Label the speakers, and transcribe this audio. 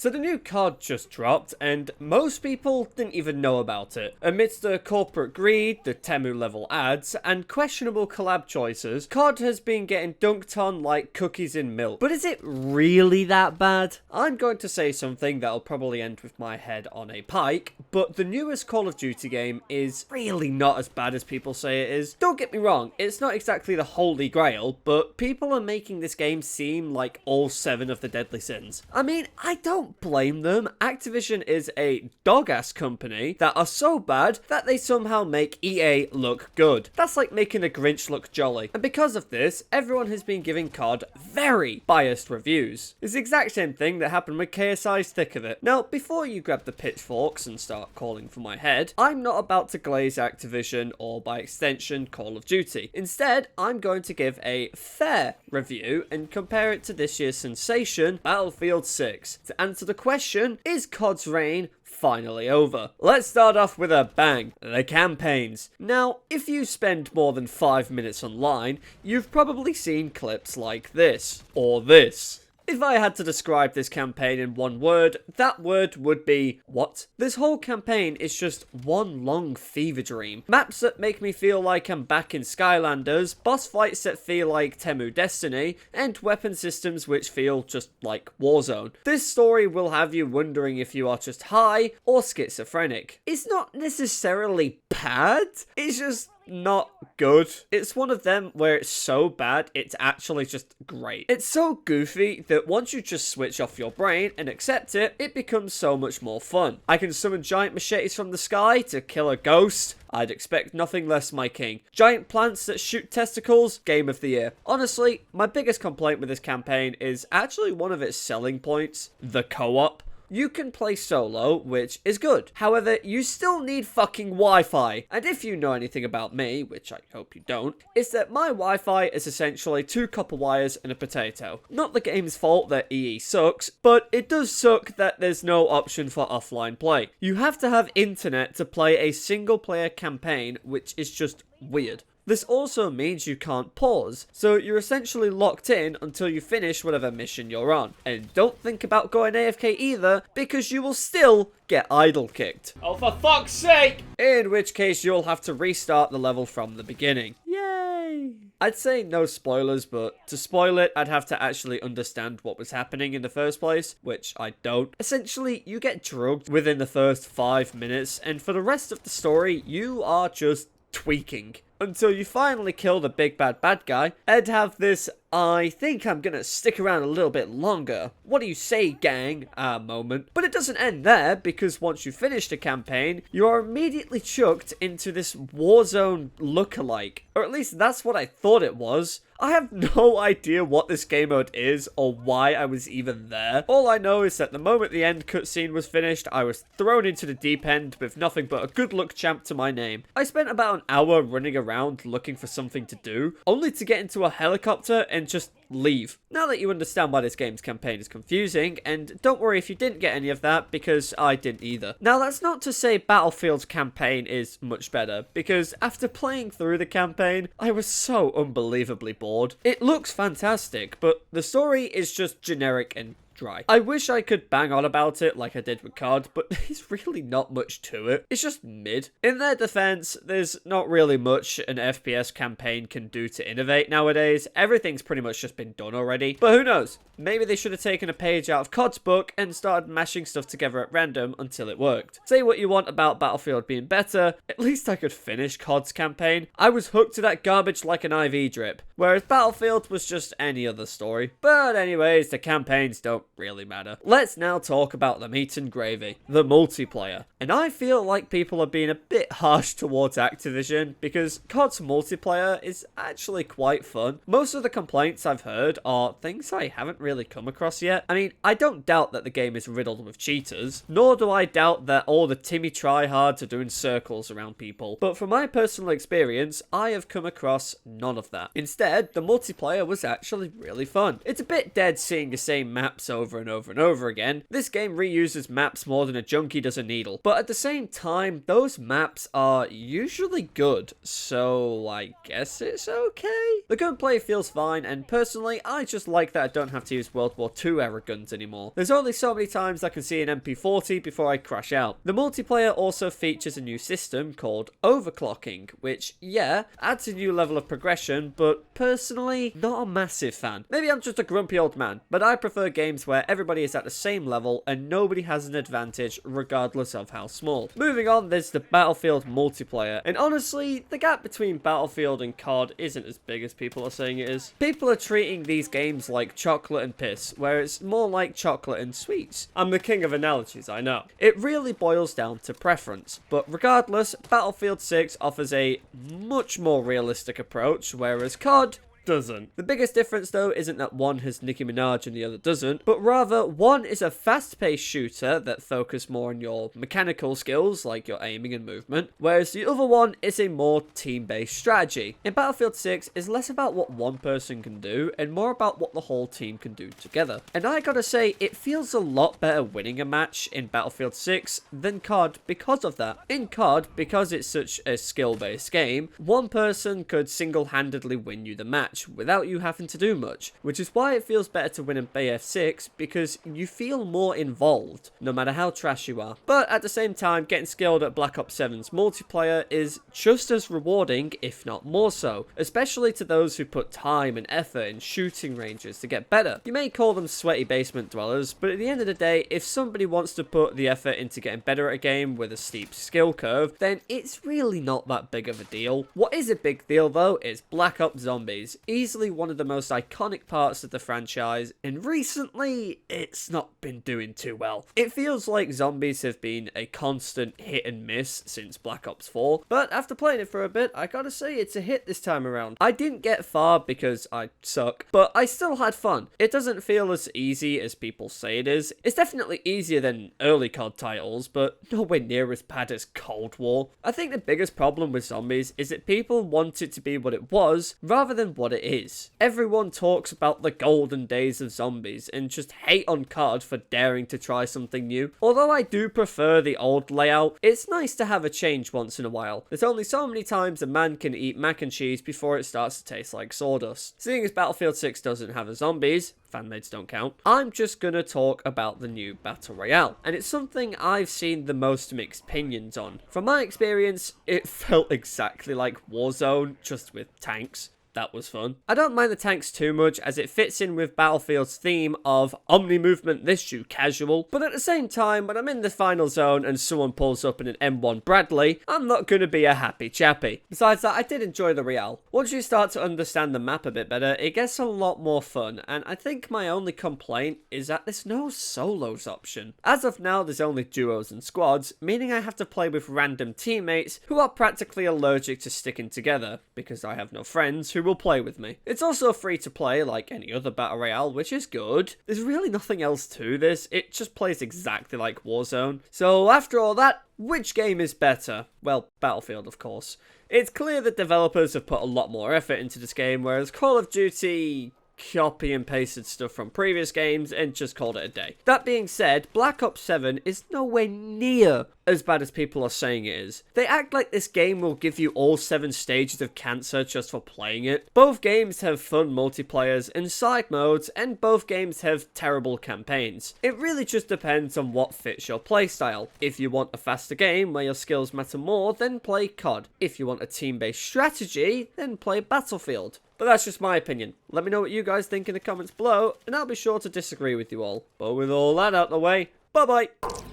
Speaker 1: So the new COD just dropped, and most people didn't even know about it. Amidst the corporate greed, the Temu level ads, and questionable collab choices, COD has been getting dunked on like cookies in milk. But is it really that bad? I'm going to say something that'll probably end with my head on a pike, but the newest Call of Duty game is really not as bad as people say it is. Don't get me wrong, it's not exactly the holy grail, but people are making this game seem like all 7 of the deadly sins. I mean, I don't blame them. Activision is a dog-ass company that are so bad that they somehow make EA look good. That's like making the Grinch look jolly. And because of this, everyone has been giving COD very biased reviews. It's the exact same thing that happened with KSI's Thick of It. Now, before you grab the pitchforks and start calling for my head, I'm not about to glaze Activision or by extension Call of Duty. Instead, I'm going to give a fair review and compare it to this year's sensation, Battlefield 6. To answer the question, is COD's reign finally over? Let's start off with a bang. The campaigns. Now, if you spend more than 5 minutes online, you've probably seen clips like this, or this. If I had to describe this campaign in one word, that word would be, what? This whole campaign is just one long fever dream. Maps that make me feel like I'm back in Skylanders, boss fights that feel like Temu Destiny, and weapon systems which feel just like Warzone. This story will have you wondering if you are just high or schizophrenic. It's not necessarily bad, it's just not good. It's one of them where it's so bad, it's actually just great. It's so goofy that once you just switch off your brain and accept it, it becomes so much more fun. I can summon giant machetes from the sky to kill a ghost. I'd expect nothing less, my king. Giant plants that shoot testicles, game of the year. Honestly, my biggest complaint with this campaign is actually one of its selling points, the co-op. You can play solo, which is good. However, you still need fucking Wi-Fi. And if you know anything about me, which I hope you don't, it's that my Wi-Fi is essentially 2 copper wires and a potato. Not the game's fault that EE sucks, but it does suck that there's no option for offline play. You have to have internet to play a single player campaign, which is just weird. This also means you can't pause, so you're essentially locked in until you finish whatever mission you're on. And don't think about going AFK either, because you will still get idle kicked. Oh, for fuck's sake! In which case you'll have to restart the level from the beginning. Yay! I'd say no spoilers, but to spoil it, I'd have to actually understand what was happening in the first place, which I don't. Essentially, you get drugged within the first 5 minutes, and for the rest of the story, you are just tweaking. Until you finally kill the big bad guy, and have this, I think I'm gonna stick around a little bit longer. What do you say, gang? Moment. But it doesn't end there, because once you finish the campaign, you are immediately chucked into this Warzone lookalike. Or at least that's what I thought it was. I have no idea what this game mode is or why I was even there. All I know is that the moment the end cutscene was finished, I was thrown into the deep end with nothing but a good luck champ to my name. I spent about an hour running around looking for something to do, only to get into a helicopter and just leave. Now that you understand why this game's campaign is confusing, and don't worry if you didn't get any of that, because I didn't either. Now that's not to say Battlefield's campaign is much better, because after playing through the campaign, I was so unbelievably bored. It looks fantastic, but the story is just generic and dry. I wish I could bang on about it like I did with COD, but there's really not much to it. It's just mid. In their defense, there's not really much an FPS campaign can do to innovate nowadays. Everything's pretty much just been done already. But who knows? Maybe they should have taken a page out of COD's book and started mashing stuff together at random until it worked. Say what you want about Battlefield being better, at least I could finish COD's campaign. I was hooked to that garbage like an IV drip, whereas Battlefield was just any other story. But anyways, the campaigns don't really matter. Let's now talk about the meat and gravy, the multiplayer. And I feel like people are being a bit harsh towards Activision because COD's multiplayer is actually quite fun. Most of the complaints I've heard are things I haven't really come across yet. I mean, I don't doubt that the game is riddled with cheaters, nor do I doubt that all the Timmy tryhards are doing circles around people, but from my personal experience, I have come across none of that. Instead, the multiplayer was actually really fun. It's a bit dead seeing the same maps over over and over and over again. This game reuses maps more than a junkie does a needle, but at the same time, those maps are usually good, so I guess it's okay. The gunplay feels fine, and personally, I just like that I don't have to use World War II era guns anymore. There's only so many times I can see an MP40 before I crash out. The multiplayer also features a new system called overclocking, which, yeah, adds a new level of progression, but personally, not a massive fan. Maybe I'm just a grumpy old man, but I prefer games where everybody is at the same level and nobody has an advantage regardless of how small. Moving on, there's the BattleField multiplayer, and honestly, the gap between BattleField and COD isn't as big as people are saying it is. People are treating these games like chocolate and piss, where it's more like chocolate and sweets. I'm the king of analogies, I know. It really boils down to preference, but regardless, Battlefield 6 offers a much more realistic approach, whereas COD doesn't. The biggest difference though isn't that one has Nicki Minaj and the other doesn't, but rather one is a fast-paced shooter that focuses more on your mechanical skills like your aiming and movement, whereas the other one is a more team-based strategy. In Battlefield 6 is less about what one person can do and more about what the whole team can do together. And I gotta say, it feels a lot better winning a match in Battlefield 6 than COD because of that. In COD, because it's such a skill-based game, one person could single-handedly win you the match without you having to do much, which is why it feels better to win in BF6 because you feel more involved, no matter how trash you are. But at the same time, getting skilled at Black Ops 7's multiplayer is just as rewarding, if not more so, especially to those who put time and effort in shooting ranges to get better. You may call them sweaty basement dwellers, but at the end of the day, if somebody wants to put the effort into getting better at a game with a steep skill curve, then it's really not that big of a deal. What is a big deal though is Black Ops Zombies. Easily one of the most iconic parts of the franchise, and recently it's not been doing too well. It feels like zombies have been a constant hit and miss since Black Ops 4, but after playing it for a bit, I gotta say it's a hit this time around. I didn't get far because I suck, but I still had fun. It doesn't feel as easy as people say it is. It's definitely easier than early COD titles, but nowhere near as bad as Cold War. I think the biggest problem with zombies is that people want it to be what it was rather than what it is. Everyone talks about the golden days of zombies and just hate on COD for daring to try something new. Although I do prefer the old layout, it's nice to have a change once in a while. There's only so many times a man can eat mac and cheese before it starts to taste like sawdust. Seeing as Battlefield 6 doesn't have a zombies, fanmades don't count, I'm just gonna talk about the new Battle Royale, and it's something I've seen the most mixed opinions on. From my experience, it felt exactly like Warzone, just with tanks. That was fun. I don't mind the tanks too much as it fits in with Battlefield's theme of omni movement this you casual, but at the same time when I'm in the final zone and someone pulls up in an M1 Bradley, I'm not gonna be a happy chappy. Besides that, I did enjoy the Royale. Once you start to understand the map a bit better, it gets a lot more fun, and I think my only complaint is that there's no solos option. As of now, there's only duos and squads, meaning I have to play with random teammates who are practically allergic to sticking together, because I have no friends who will play with me. It's also free to play like any other Battle Royale, which is good. There's really nothing else to this, it just plays exactly like Warzone. So after all that, which game is better? Well, Battlefield of course. It's clear that developers have put a lot more effort into this game, whereas Call of Duty copy and pasted stuff from previous games and just called it a day. That being said, Black Ops 7 is nowhere near as bad as people are saying it is. They act like this game will give you all 7 stages of cancer just for playing it. Both games have fun multiplayers and side modes, and both games have terrible campaigns. It really just depends on what fits your playstyle. If you want a faster game where your skills matter more, then play COD. If you want a team-based strategy, then play Battlefield. But that's just my opinion. Let me know what you guys think in the comments below, and I'll be sure to disagree with you all. But with all that out of the way, bye-bye!